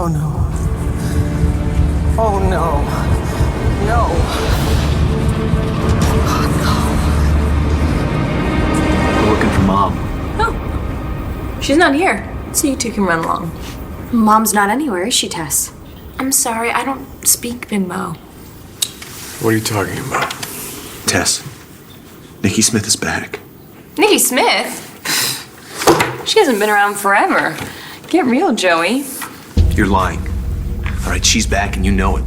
Oh, no. Oh, no. No. We're looking for Mom. Oh. She's not here, so you two can run along. Mom's not anywhere, is she, Tess? I'm sorry, I don't speak Bimbo. What are you talking about? Tess, Nikki Smith is back. Nikki Smith? She hasn't been around forever. Get real, Joey. You're lying. All right, she's back and you know it.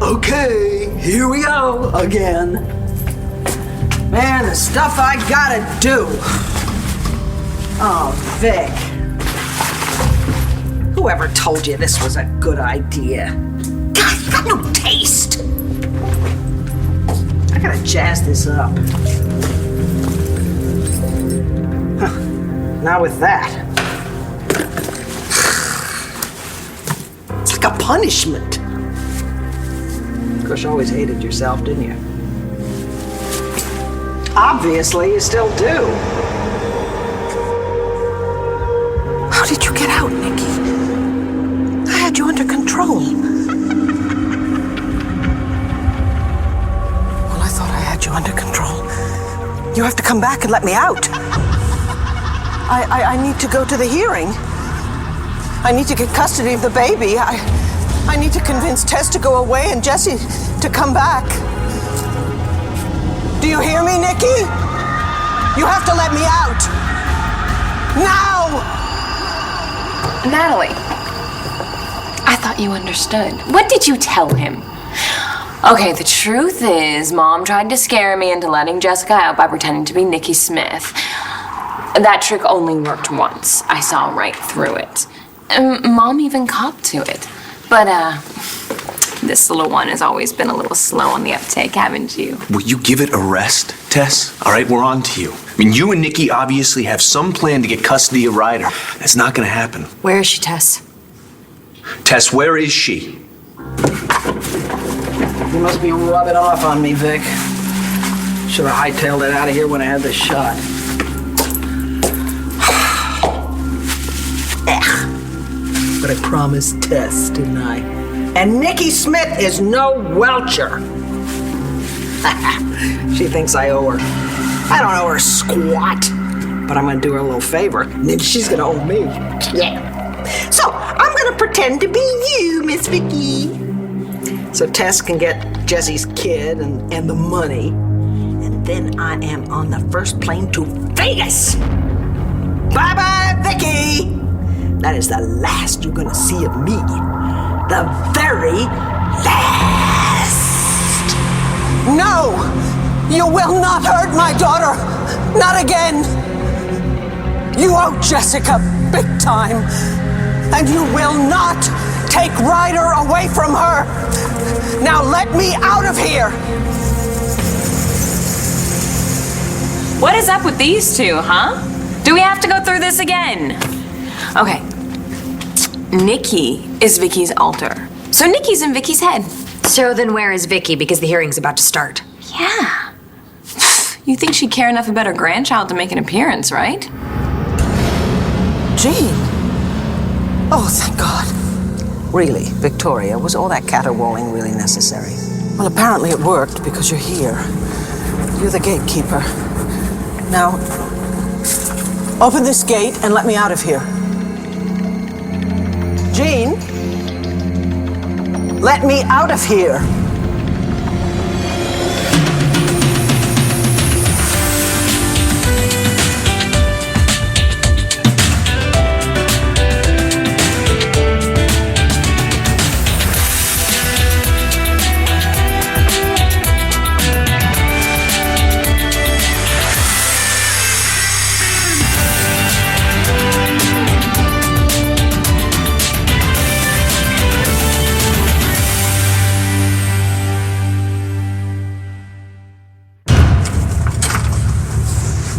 Okay, here we go again. Man, the stuff I gotta do. Oh, Vic. Whoever told you this was a good idea? God, you got no taste. I gotta jazz this up. Huh. Now with that. It's like a punishment. Of course, you always hated yourself, didn't you? Obviously, you still do. How did you get out, Nikki? I had you under control. Well, I thought I had you under control. You have to come back and let me out. I need to go to the hearing. I need to get custody of the baby. I need to convince Tess to go away and Jesse to come back. Do you hear me, Nikki? You have to let me out. Now! Natalie, I thought you understood. What did you tell him? Okay, the truth is, Mom tried to scare me into letting Jessica out by pretending to be Nikki Smith. That trick only worked once. I saw right through it. Mom even copped to it. But, this little one has always been a little slow on the uptake, haven't you? Will you give it a rest, Tess? All right, we're on to you. I mean, you and Nikki obviously have some plan to get custody of Ryder. That's not gonna happen. Where is she, Tess? Tess, where is she? You must be rubbing off on me, Vic. Should have hightailed it out of here when I had the shot. But I promised Tess, didn't I? And Nikki Smith is no welcher. She thinks I owe her. I don't owe her squat. But I'm gonna do her a little favor, and then she's gonna owe me. Yeah. So I'm gonna pretend to be you, Miss Vicky. So Tess can get Jesse's kid and the money. And then I am on the first plane to Vegas. Bye-bye, Vicky. That is the last you're gonna see of me. The very last. No! You will not hurt my daughter. Not again. You owe Jessica big time. And you will not take Ryder away from her. Now let me out of here. What is up with these two, huh? Do we have to go through this again? Okay. Nikki is Vicky's alter. So Nikki's in Vicky's head. So then where is Vicky? Because the hearing's about to start. Yeah. You think she'd care enough about her grandchild to make an appearance, right? Jean. Oh, thank God. Really, Victoria, was all that caterwauling really necessary? Well, apparently it worked because you're here. You're the gatekeeper. Now, open this gate and let me out of here. Jean, let me out of here.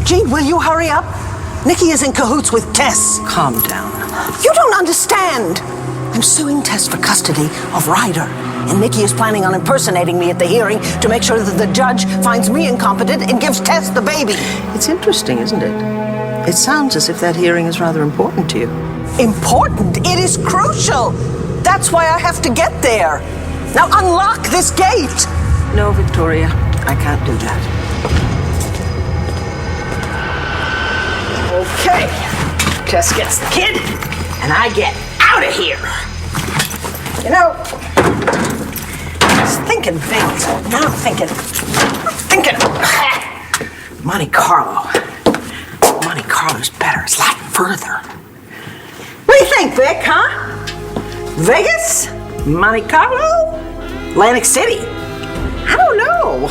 Jean, will you hurry up? Nikki is in cahoots with Tess. Calm down. You don't understand. I'm suing Tess for custody of Ryder. And Nikki is planning on impersonating me at the hearing to make sure that the judge finds me incompetent and gives Tess the baby. It's interesting, isn't it? It sounds as if that hearing is rather important to you. Important? It is crucial. That's why I have to get there. Now unlock this gate. No, Victoria, I can't do that. Okay. Tess gets the kid, and I get out of here. You know, I was thinking Vegas. Now I'm thinking Monte Carlo. Monte Carlo's better. It's a lot further. What do you think, Vic, huh? Vegas? Monte Carlo? Atlantic City? I don't know.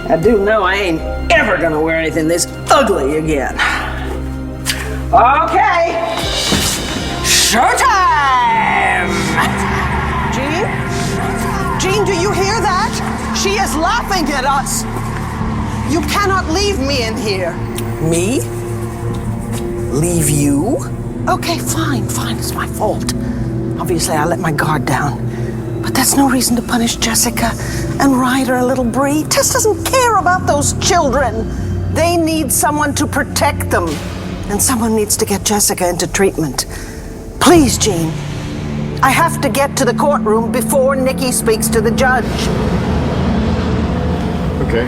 I do know I ain't ever gonna wear anything this ugly again. Okay. Showtime! Jean, do you hear that? She is laughing at us. You cannot leave me in here. Me? Leave you? Okay, fine, it's my fault. Obviously, I let my guard down. But that's no reason to punish Jessica and Ryder and little Bree. Tess doesn't care about those children. They need someone to protect them. And someone needs to get Jessica into treatment. Please, Jean. I have to get to the courtroom before Nikki speaks to the judge. Okay.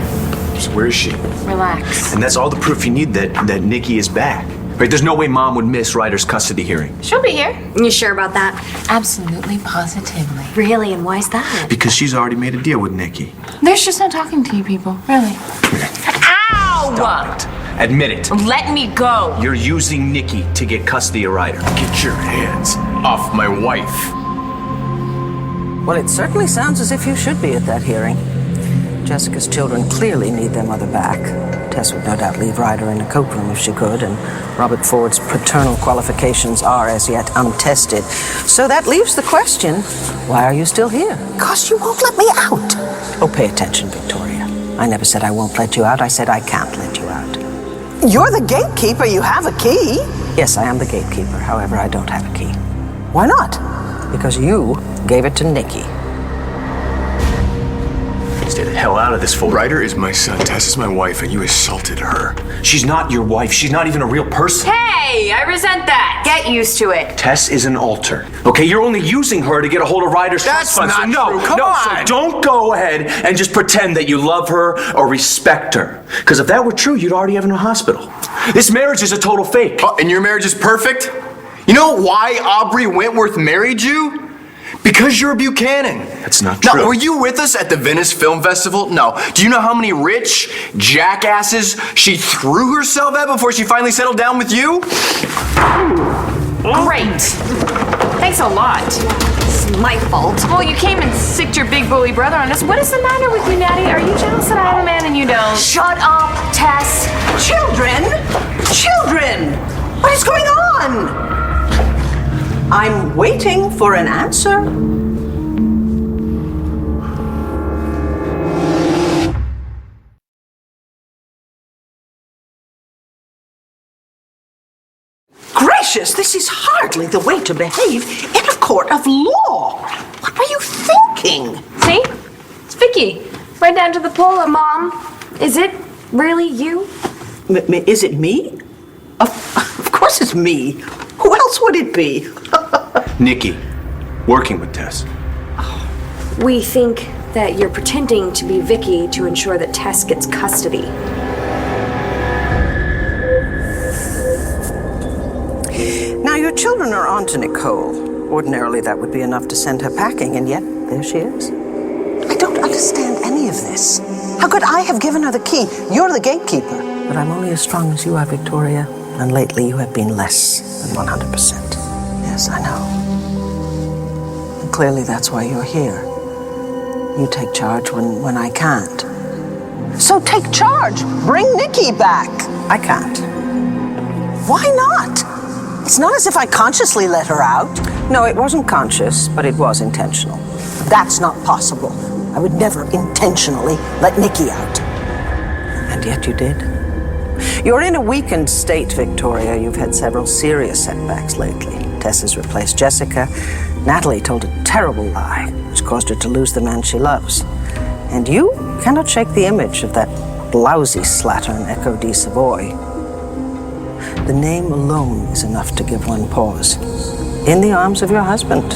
So where is she? Relax. And that's all the proof you need that Nikki is back. Right? There's no way Mom would miss Ryder's custody hearing. She'll be here. You sure about that? Absolutely, positively. Really? And why is that? Because she's already made a deal with Nikki. There's just no talking to you people, really. Ow! Stop it. Admit it. Let me go. You're using Nikki to get custody of Ryder. Get your hands off my wife. Well, it certainly sounds as if you should be at that hearing. Jessica's children clearly need their mother back. Tess would no doubt leave Ryder in a courtroom if she could, and Robert Ford's paternal qualifications are as yet untested. So that leaves the question, why are you still here? 'Cause you won't let me out. Oh, pay attention, Victoria. I never said I won't let you out. I said I can't let you out. You're the gatekeeper. You have a key. Yes, I am the gatekeeper. However, I don't have a key. Why not? Because you gave it to Nikki. Stay the hell out of this, Ford. Ryder is my son. Tess is my wife, and you assaulted her. She's not your wife. She's not even a real person. Hey, I resent that. Get used to it. Tess is an alter. Okay, you're only using her to get a hold of Ryder's That's trust fund. not So true. Come on. So don't go ahead and just pretend that you love her or respect her. Because if that were true, you'd already have her in a hospital. This marriage is a total fake. Oh, and your marriage is perfect? You know why Aubrey Wentworth married you? Because you're a Buchanan. That's not true. Now, were you with us at the Venice Film Festival? No. Do you know how many rich jackasses she threw herself at before she finally settled down with you? Great. Thanks a lot. It's my fault. Well, you came and sicked your big bully brother on us. What is the matter with you, Natty? Are you jealous that I have a man and you don't? Shut up, Tess. Children! Children! What is going on? I'm waiting for an answer. Gracious, this is hardly the way to behave in a court of law. What were you thinking? See? It's Vicky. Right down to the polo. Mom, is it really you? Is it me? Of course it's me. Who else would it be? Nikki, working with Tess. We think that you're pretending to be Vicky to ensure that Tess gets custody. Now, your children are on to Nicole. Ordinarily, that would be enough to send her packing, and yet, there she is. I don't understand any of this. How could I have given her the key? You're the gatekeeper. But I'm only as strong as you are, Victoria. And lately, you have been less than 100%. Yes, I know. And clearly, that's why you're here. You take charge when I can't. So take charge. Bring Nikki back. I can't. Why not? It's not as if I consciously let her out. No, it wasn't conscious, but it was intentional. That's not possible. I would never intentionally let Nikki out. And yet you did. You're in a weakened state, Victoria. You've had several serious setbacks lately. Tess has replaced Jessica. Natalie told a terrible lie, which caused her to lose the man she loves. And you cannot shake the image of that lousy slattern Echo de Savoy. The name alone is enough to give one pause. In the arms of your husband.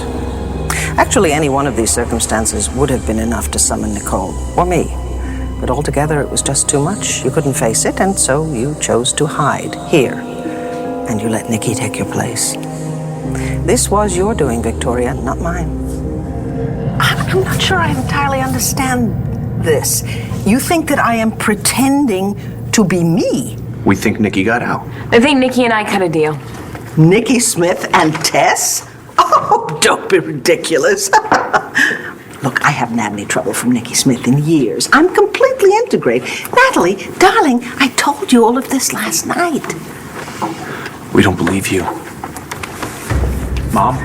Actually, any one of these circumstances would have been enough to summon Nicole, or me. But altogether, it was just too much. You couldn't face it, and so you chose to hide here. And you let Nikki take your place. This was your doing, Victoria, not mine. I'm not sure I entirely understand this. You think that I am pretending to be me? We think Nikki got out. I think Nikki and I cut a deal. Nikki Smith and Tess? Oh, don't be ridiculous. Look, I haven't had any trouble from Nikki Smith in years. I'm completely integrated. Natalie, darling, I told you all of this last night. We don't believe you. Mom,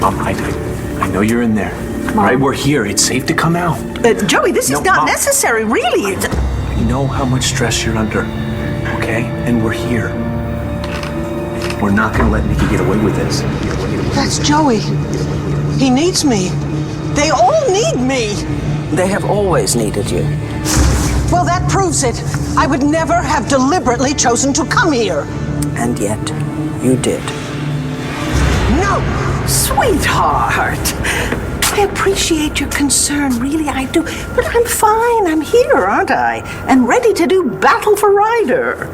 I know you're in there. Mom. Right, we're here. It's safe to come out. Joey, this is not Mom. necessary, really. I know how much stress you're under, okay? And we're here. We're not gonna let Nikki get away with this. That's Joey. He needs me. They all need me. They have always needed you. Well, that proves it. I would never have deliberately chosen to come here. And yet, you did. No, sweetheart. I appreciate your concern, really, I do. But I'm fine. I'm here, aren't I? And ready to do battle for Ryder.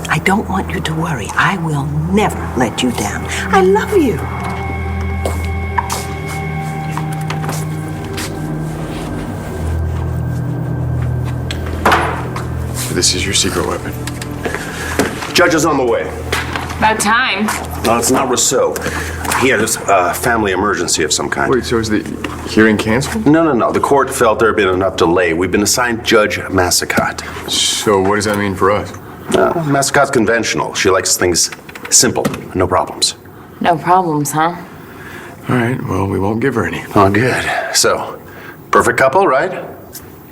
I don't want you to worry. I will never let you down. I love you. This is your secret weapon. Judge is on the way. About time. No, it's not Rousseau. He had a family emergency of some kind. Wait, so is the hearing canceled? No. The court felt there had been enough delay. We've been assigned Judge Massicotte. So what does that mean for us? Massicotte's conventional. She likes things simple, no problems. No problems, huh? All right, well, we won't give her any. Oh, good. So, perfect couple, right?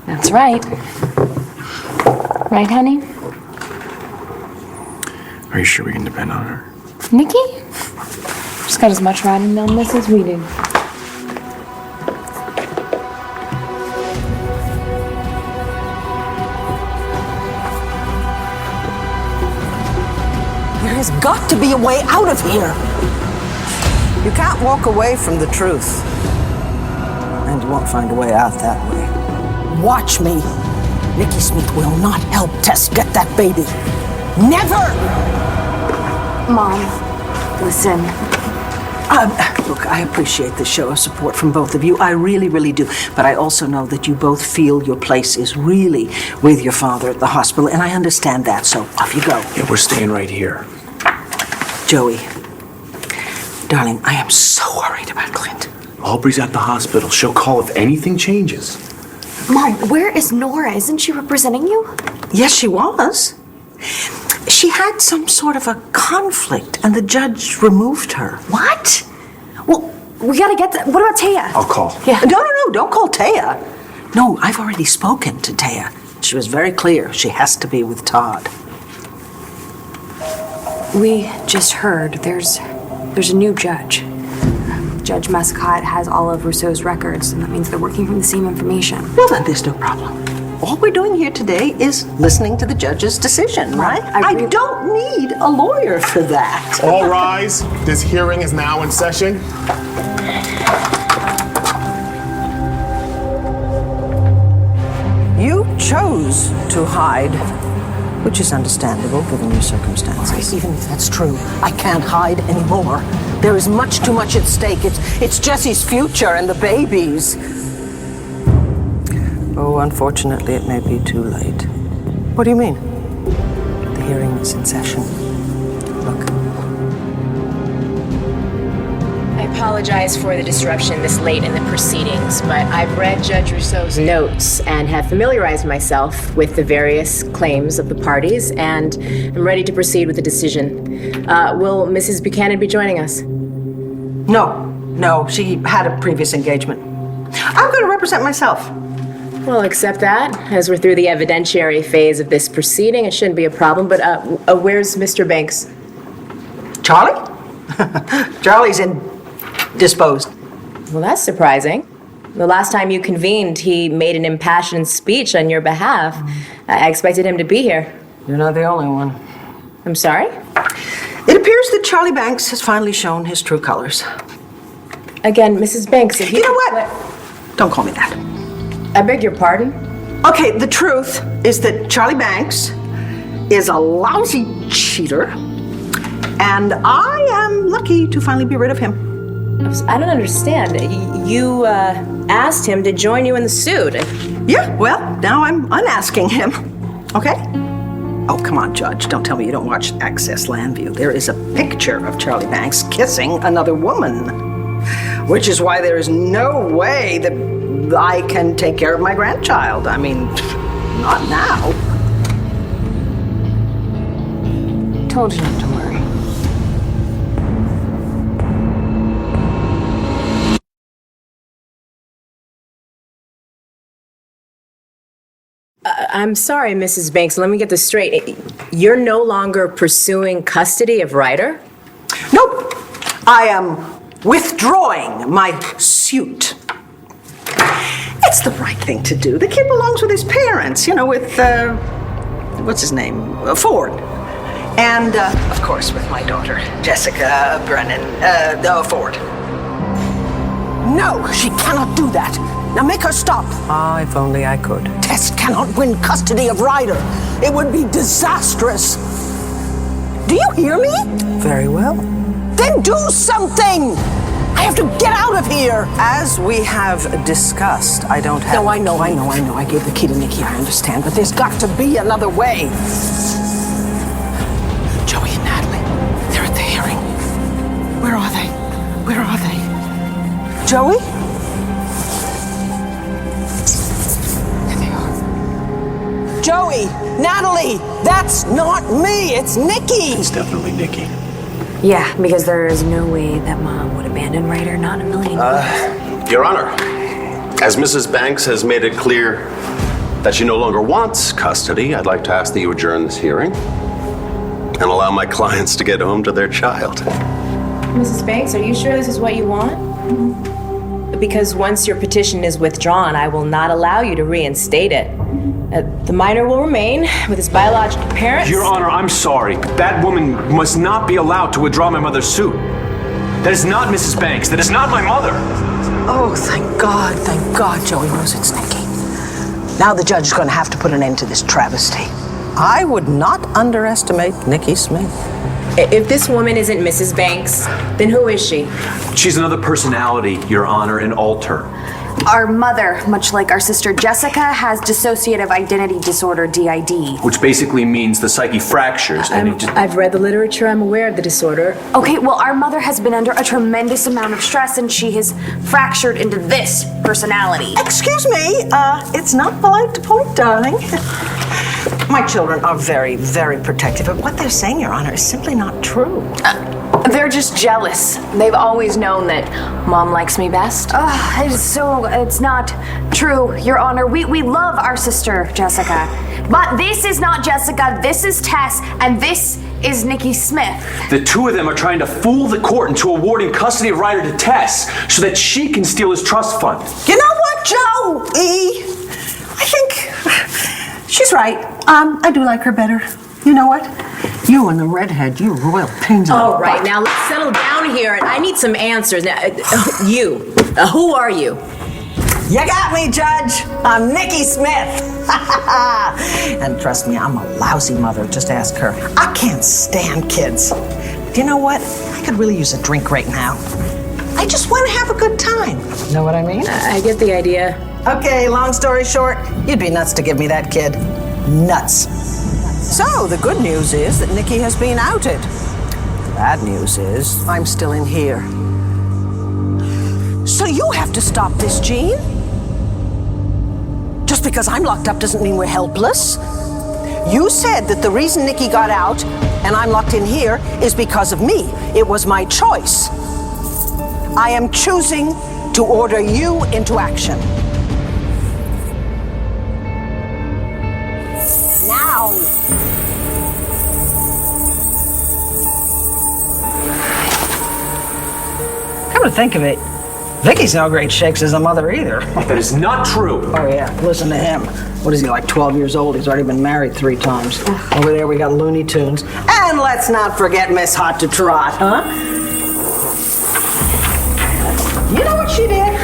That's right. Right, honey? Are you sure we can depend on her? Nikki? She's got as much riding on this as we do. There has got to be a way out of here. You can't walk away from the truth. And you won't find a way out that way. Watch me. Nikki Smith will not help Tess get that baby. Never! Mom, listen. Look, I appreciate the show of support from both of you. I really, really do. But I also know that you both feel your place is really with your father at the hospital, and I understand that, so off you go. Yeah, we're staying right here. Joey, darling, I am so worried about Clint. Aubrey's at the hospital. She'll call if anything changes. Mom, where is Nora? Isn't she representing you? Yes, she was. She had some sort of a conflict, and the judge removed her. What? Well, we gotta get that. What about Taya? I'll call. Yeah. No, don't call Taya. No, I've already spoken to Taya. She was very clear. She has to be with Todd. We just heard there's a new judge. Judge Massicotte has all of Rousseau's records, and that means they're working from the same information. Well, then there's no problem. All we're doing here today is listening to the judge's decision, right? I don't need a lawyer for that. All rise. This hearing is now in session. You chose to hide, which is understandable given your circumstances. Even if that's true, I can't hide anymore. There is much too much at stake. It's Jesse's future and the baby's. Oh, unfortunately, it may be too late. What do you mean? The hearing is in session. Look. I apologize for the disruption this late in the proceedings, but I've read Judge Rousseau's notes and have familiarized myself with the various claims of the parties, and I'm ready to proceed with the decision. Will Mrs. Buchanan be joining us? No, she had a previous engagement. I'm going to represent myself. Well, accept that. As we're through the evidentiary phase of this proceeding, it shouldn't be a problem, but where's Mr. Banks? Charlie? Charlie's indisposed. Well, that's surprising. The last time you convened, he made an impassioned speech on your behalf. I expected him to be here. You're not the only one. I'm sorry? It appears that Charlie Banks has finally shown his true colors. Again, Mrs. Banks, if You know what? Don't call me that. I beg your pardon? Okay, the truth is that Charlie Banks is a lousy cheater, and I am lucky to finally be rid of him. I don't understand. You asked him to join you in the suit. Yeah, well, now I'm unasking him. Okay? Oh, come on, Judge. Don't tell me you don't watch Access Landview. There is a picture of Charlie Banks kissing another woman, which is why there is no way that I can take care of my grandchild. I mean, not now. Told you not to worry. I'm sorry, Mrs. Banks. Let me get this straight. You're no longer pursuing custody of Ryder? Nope. I am withdrawing my suit. It's the right thing to do. The kid belongs with his parents, you know, with, what's his name? Ford. And, of course, with my daughter, Jessica Brennan, Ford. No, she cannot do that. Now make her stop. Ah, if only I could. Tess cannot win custody of Ryder. It would be disastrous. Do you hear me? Very well. Then do something! I have to get out of here! As we have discussed, I don't have... No, I know. I gave the key to Nikki, I understand. But there's got to be another way. Joey and Natalie, they're at the hearing. Where are they? Where are they? Joey? There they are. Joey, Natalie, that's not me, it's Nikki! It's definitely Nikki. Yeah, because there is no way that Mom would abandon Ryder, not a million. Your Honor, as Mrs. Banks has made it clear that she no longer wants custody, I'd like to ask that you adjourn this hearing and allow my clients to get home to their child. Mrs. Banks, are you sure this is what you want? Because once your petition is withdrawn, I will not allow you to reinstate it. The minor will remain with his biological parents. Your Honor, I'm sorry, but that woman must not be allowed to withdraw my mother's suit. That is not Mrs. Banks. That is not my mother. Oh, thank God Joey knows it's Nikki. Now the judge is going to have to put an end to this travesty. I would not underestimate Nikki Smith. If this woman isn't Mrs. Banks, then who is she? She's another personality, Your Honor, an alter. Our mother, much like our sister Jessica, has dissociative identity disorder, DID. Which basically means the psyche fractures and it just... I've read the literature. I'm aware of the disorder. Okay, well, our mother has been under a tremendous amount of stress and she has fractured into this personality. Excuse me, it's not polite to point, darling. My children are very, very protective, but what they're saying, Your Honor, is simply not true. They're just jealous. They've always known that Mom likes me best. It's not true, Your Honor. We love our sister, Jessica. But this is not Jessica, this is Tess, and this is Nikki Smith. The two of them are trying to fool the court into awarding custody of Ryder to Tess so that she can steal his trust fund. You know what, Joey? I think she's right. I do like her better. You know what? You and the redhead, you royal pains in the All right, butt. now let's settle down here. I need some answers. Now, who are you? You got me, Judge. I'm Nikki Smith. And trust me, I'm a lousy mother. Just ask her. I can't stand kids. But you know what? I could really use a drink right now. I just want to have a good time. Know what I mean? I get the idea. Okay, long story short, you'd be nuts to give me that kid. Nuts. So, the good news is that Nikki has been outed. The bad news is I'm still in here. So you have to stop this, Jean? Just because I'm locked up doesn't mean we're helpless. You said that the reason Nikki got out and I'm locked in here is because of me. It was my choice. I am choosing to order you into action. Now. Come to think of it, Vicky's no great shakes as a mother either. That is not true. Oh yeah, listen to him. What is he, like 12 years old? He's already been married 3 times. Over there we got Looney Tunes. And let's not forget Miss Hot to Trot, huh? You know what she did?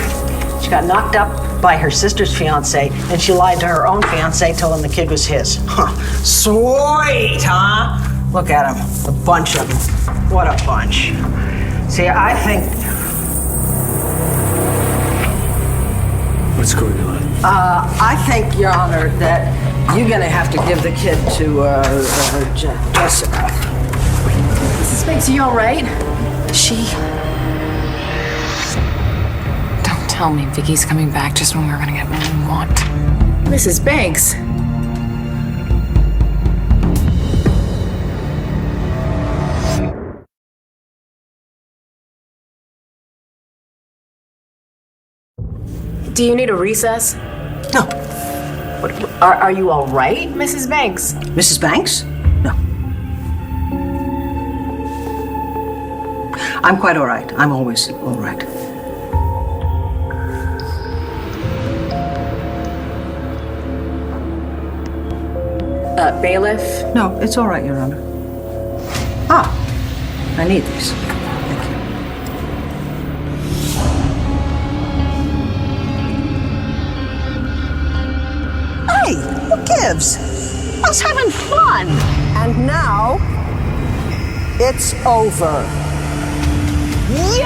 She got knocked up by her sister's fiance, and she lied to her own fiance, telling the kid was his. Huh. Sweet, huh? Look at them, a bunch of them. What a bunch. See, I think... What's going on? I think, Your Honor, that you're gonna have to give the kid to Jessica. Mrs. Banks, are you all right? She... Don't tell me Vicky's coming back just when we're gonna get what we want. Mrs. Banks. Do you need a recess? No. Are you all right, Mrs. Banks? Mrs. Banks? No. I'm quite all right. I'm always all right. Bailiff? No, it's all right, Your Honor. Ah, I need these. Thank you. Hey, who gives? I was having fun. And now, it's over. You!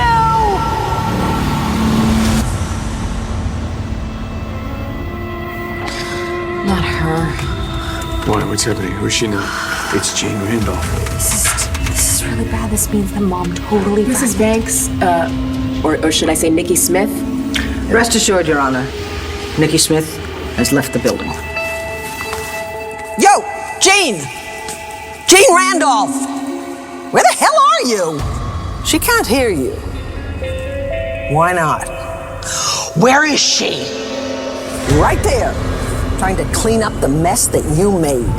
Not her. Why? What's happening? Who's she now? It's Jane Randolph. This is really bad. This means the mom totally... Mrs. Banks, or should I say Nikki Smith? Rest assured, Your Honor, Nikki Smith has left the building. Yo, Jane! Jane Randolph! Where the hell are you? She can't hear you. Why not? Where is she? Right there, trying to clean up the mess that you made.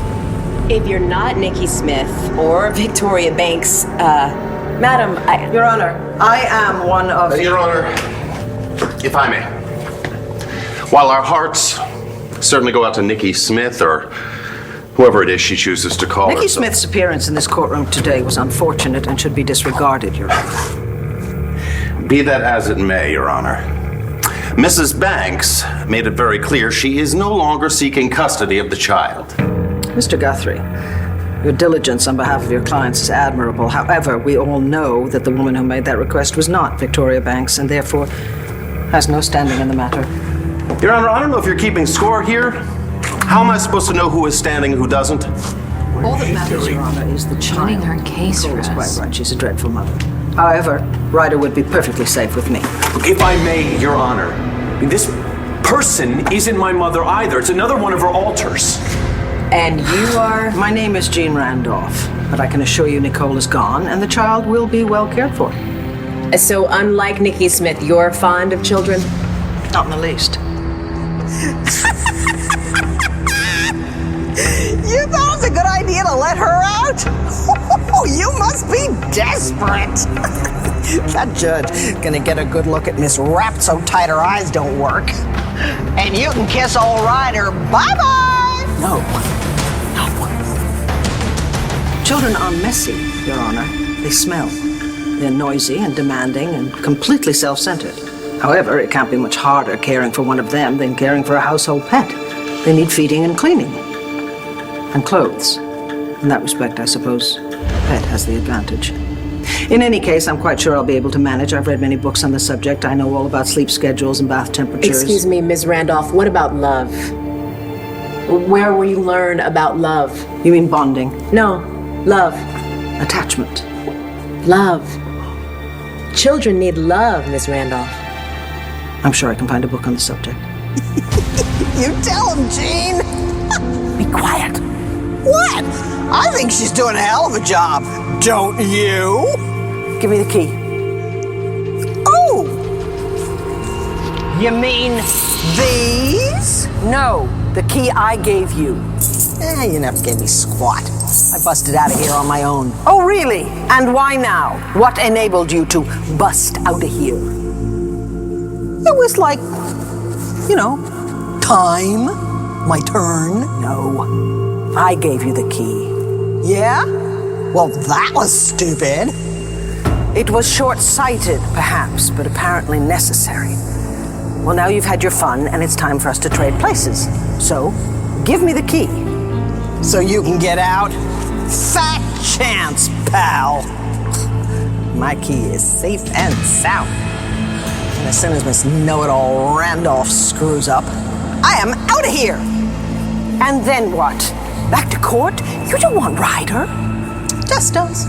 If you're not Nikki Smith or Victoria Banks, Madam, Your Honor, I am one of... Your Honor, if I may. While our hearts certainly go out to Nikki Smith or whoever it is she chooses to call Nikki herself. Smith's appearance in this courtroom today was unfortunate and should be disregarded, Your Honor. Be that as it may, Your Honor. Mrs. Banks made it very clear she is no longer seeking custody of the child. Mr. Guthrie, your diligence on behalf of your clients is admirable. However, we all know that the woman who made that request was not Victoria Banks and therefore has no standing in the matter. Your Honor, I don't know if you're keeping score here. How am I supposed to know who is standing and who doesn't? All that matters, Your Honor, is the child. Winning her case Nicole for is us. quite right. She's a dreadful mother. However, Ryder would be perfectly safe with me. If I may, Your Honor, this person isn't my mother either. It's another one of her alters. and you are? My name is Jean Randolph, but I can assure you Nicole is gone and the child will be well cared for. So unlike Nikki Smith, you're fond of children? Not in the least. You thought it was a good idea to let her out? You must be desperate. That judge gonna get a good look at Miss Wrapped so tight her eyes don't work. And you can kiss old Ryder bye-bye. No. Children are messy, Your Honor. They smell. They're noisy and demanding and completely self-centered. However, it can't be much harder caring for one of them than caring for a household pet. They need feeding and cleaning. And clothes. In that respect, I suppose, pet has the advantage. In any case, I'm quite sure I'll be able to manage. I've read many books on the subject. I know all about sleep schedules and bath temperatures. Excuse me, Ms. Randolph, what about love? Where will you learn about love? You mean bonding? No, love. Attachment. Love. Children need love, Ms. Randolph. I'm sure I can find a book on the subject. You tell him, Jean. Be quiet. What? I think she's doing a hell of a job. Don't you? Give me the key. Oh! You mean these? No, the key I gave you. You never gave me squat. I busted out of here on my own. Oh, really? And why now? What enabled you to bust out of here? It was like, time. My turn. No. I gave you the key. Yeah? Well, that was stupid. It was short-sighted, perhaps, but apparently necessary. Well, now you've had your fun, and it's time for us to trade places. So, give me the key. So you can get out? Fat chance, pal. My key is safe and sound. And as soon as Miss Know-It-All Randolph screws up, I am out of here. And then what? Back to court? You don't want Ryder. Tess does.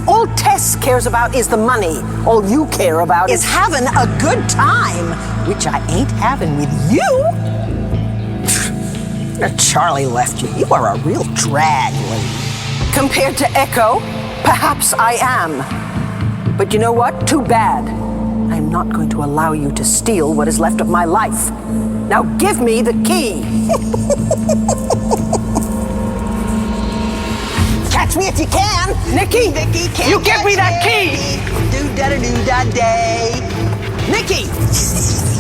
All Tess cares about is the money. All you care about is having a good time, which I ain't having with you. Charlie left you. You are a real drag lady. Compared to Echo, perhaps I am. But you know what? Too bad. I'm not going to allow you to steal what is left of my life. Now give me the key. Catch me if you can. Nikki, you give me that key. Do-da-da-do-da-day. Nikki,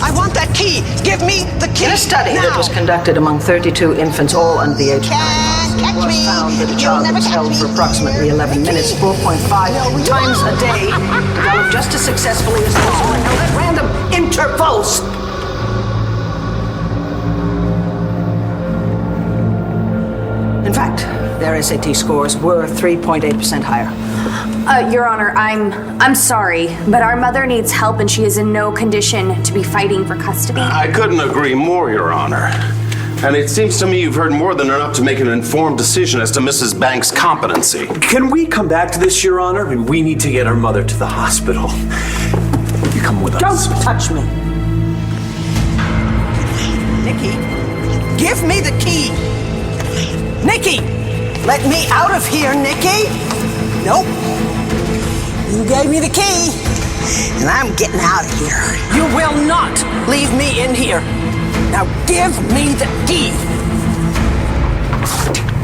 I want that key. Give me the key. In a study that was conducted among 32 infants, all under the age of 9 months, it was found that a child was held for approximately 11 minutes, 4.5 times a day, developed just as successfully as those who were held at random intervals. In fact, their SAT scores were 3.8% higher. Your Honor, I'm sorry, but our mother needs help and she is in no condition to be fighting for custody. I couldn't agree more, Your Honor. And it seems to me you've heard more than enough to make an informed decision as to Mrs. Banks' competency. Can we come back to this, Your Honor? I mean, we need to get our mother to the hospital. You come with us. Don't touch me. Nikki, give me the key. Nikki, let me out of here, Nikki. Nope. You gave me the key, and I'm getting out of here. You will not leave me in here. Now give me the key.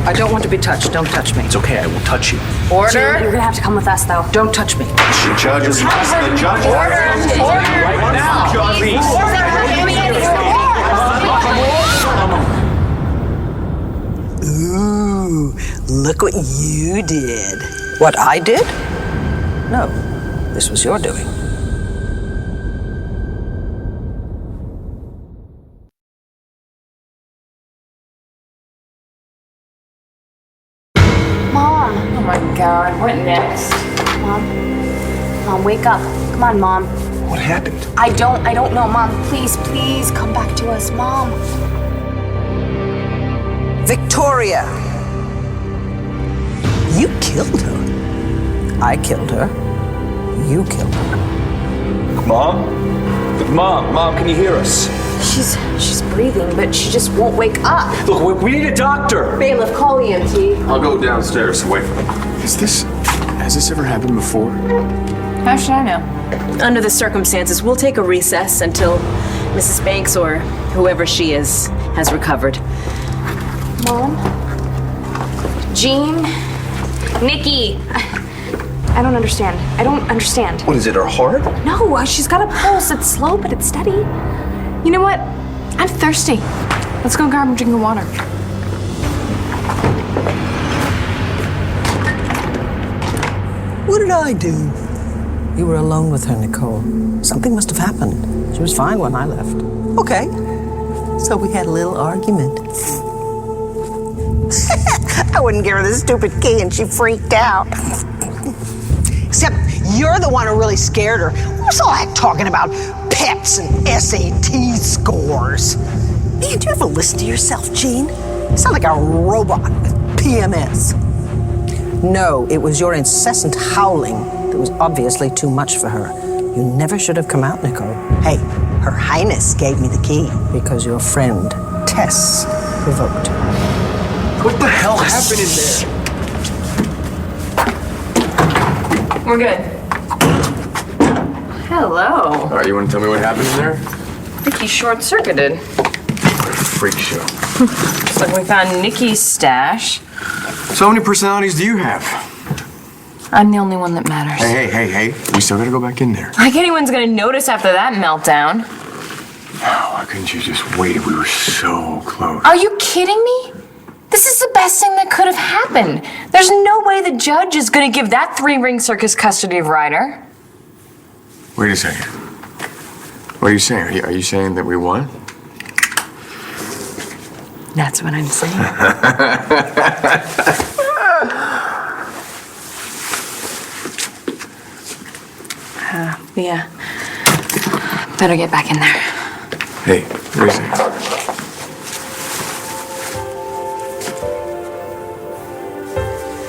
I don't want to be touched. Don't touch me. It's okay, I won't touch you. Order. You're gonna have to come with us, though. Don't touch me. The judge is the judge. Order. Right now, Ooh, look what you did. What I did? No, this was your doing. Mom. Oh my God, what next? Mom, wake up. Come on, Mom. What happened? I don't know, Mom. Please come back to us, Mom. Victoria, you killed her. I killed her. You killed her. Mom, can you hear us? She's breathing, but she just won't wake up. Look, we need a doctor. Bailiff, call EMT. I'll go downstairs away from him. Has this ever happened before? How should I know? Under the circumstances, we'll take a recess until Mrs. Banks or whoever she is has recovered. Mom? Jean? Nikki? I don't understand. I don't understand. What is it, her heart? No, she's got a pulse. It's slow, but it's steady. You know what? I'm thirsty. Let's go grab a drink of water. What did I do? You were alone with her, Nicole. Something must have happened. She was fine when I left. Okay. So we had a little argument. I wouldn't give her the stupid key and she freaked out. Except you're the one who really scared her. What's all that talking about pets and SAT scores? Man, do you ever listen to yourself, Jean? You sound like a robot with PMS. No, it was your incessant howling that was obviously too much for her. You never should have come out, Nicole. Hey, Her Highness gave me the key because your friend, Tess, provoked her. What the hell happened in there? We're good. Hello. All right, you want to tell me what happened in there? I think he short-circuited. freak show. Looks like we found Nikki's stash. So how many personalities do you have? I'm the only one that matters. Hey. We still gotta go back in there. Like anyone's gonna notice after that meltdown. Why couldn't you just wait? We were so close. Are you kidding me? This is the best thing that could have happened. There's no way the judge is gonna give that three-ring circus custody of Ryder. Wait a second. What are you saying? Are you saying that we won? That's what I'm saying. Yeah. Better get back in there. Hey, wait a second.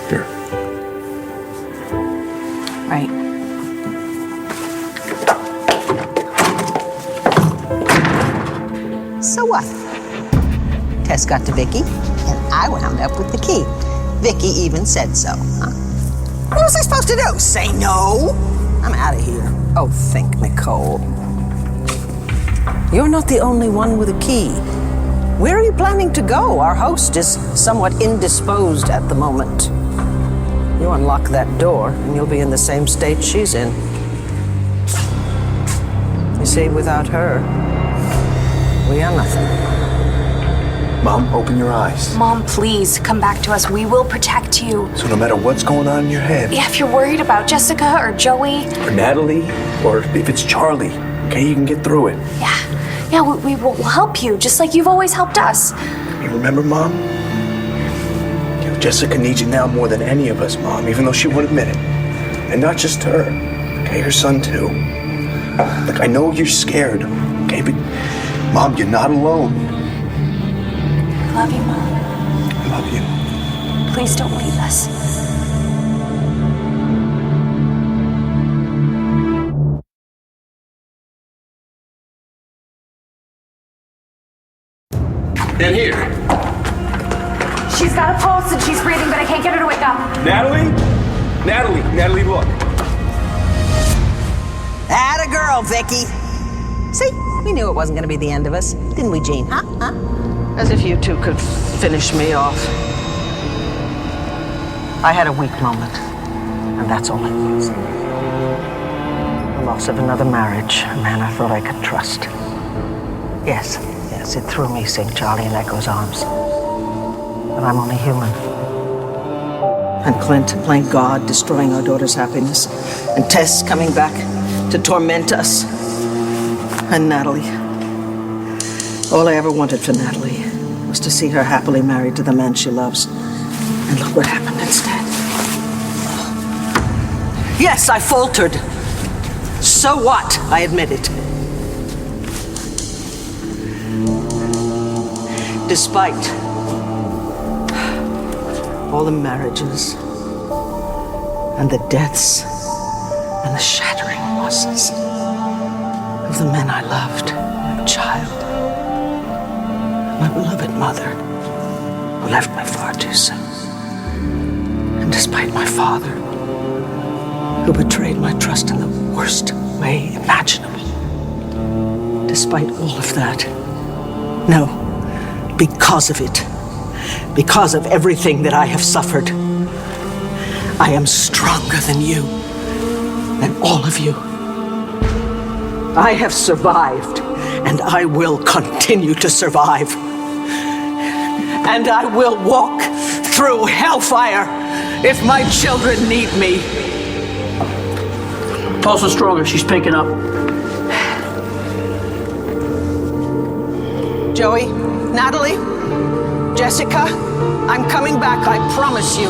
Here. Right. So what? Tess got to Vicky, and I wound up with the key. Vicky even said so. Huh? What was I supposed to do? Say no? I'm out of here. Oh, think, Nicole. You're not the only one with a key. Where are you planning to go? Our host is somewhat indisposed at the moment. You unlock that door, and you'll be in the same state she's in. You see, without her, we are nothing. Mom, open your eyes. Mom, please come back to us. We will protect you. So no matter what's going on in your head, Yeah, if you're worried about Jessica or Joey. or Natalie, or if it's Charlie, okay, you can get through it. Yeah, we will help you, just like you've always helped us. You remember, Mom? You know, Jessica needs you now more than any of us, Mom, even though she won't admit it. And not just her, okay, her son too. Look, I know you're scared, okay, but Mom, you're not alone. Love you, Mom. I love you. Please don't leave us. In here. She's got a pulse and she's breathing, but I can't get her to wake up. Natalie, look. Atta girl, Vicky. See, we knew it wasn't going to be the end of us, didn't we, Jean? Huh? As if you two could finish me off. I had a weak moment, and that's all it was. The loss of another marriage, a man I thought I could trust. Yes, it threw me seeing Charlie in Echo's arms. But I'm only human. And Clint playing God, destroying our daughter's happiness. And Tess coming back to torment us. And Natalie. All I ever wanted for Natalie was to see her happily married to the man she loves. And look what happened instead. Yes, I faltered. So what? I admit it. Despite all the marriages and the deaths and the shattering losses of the men I loved, my child, my beloved mother, who left me far too soon, and despite my father, who betrayed my trust in the worst way imaginable, despite all of that, no, because of it, because of everything that I have suffered, I am stronger than you, than all of you. I have survived, and I will continue to survive. And I will walk through hellfire if my children need me. Pulse is stronger. She's picking up. Joey, Natalie, Jessica, I'm coming back, I promise you.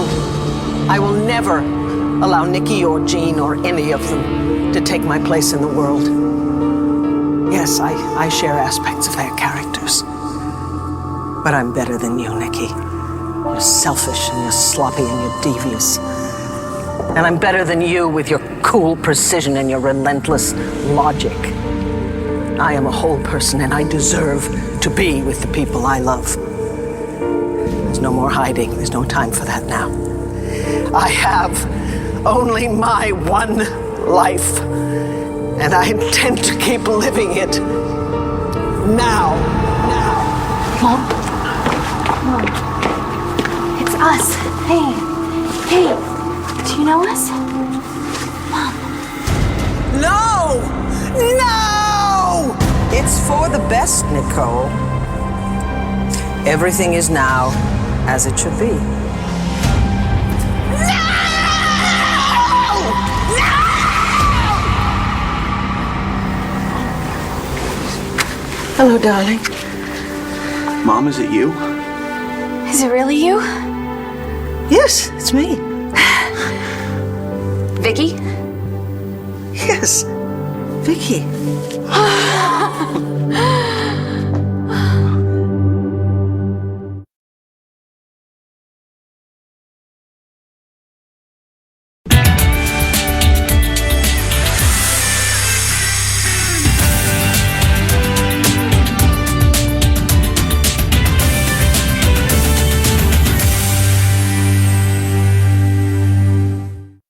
I will never allow Nikki or Jean or any of them to take my place in the world. Yes, I share aspects of their characters. But I'm better than you, Nikki. You're selfish and you're sloppy and you're devious. And I'm better than you with your cool precision and your relentless logic. I am a whole person and I deserve to be with the people I love. There's no more hiding. There's no time for that now. I have only my one life, and I intend to keep living it now. Mom? Mom. It's us. Hey. Hey. Do you know us? Mom. No! No! It's for the best, Nicole. Everything is now as it should be. No! No! Hello, darling. Mom, is it you? Is it really you? Yes, it's me. Vicky? Yes, Vicky.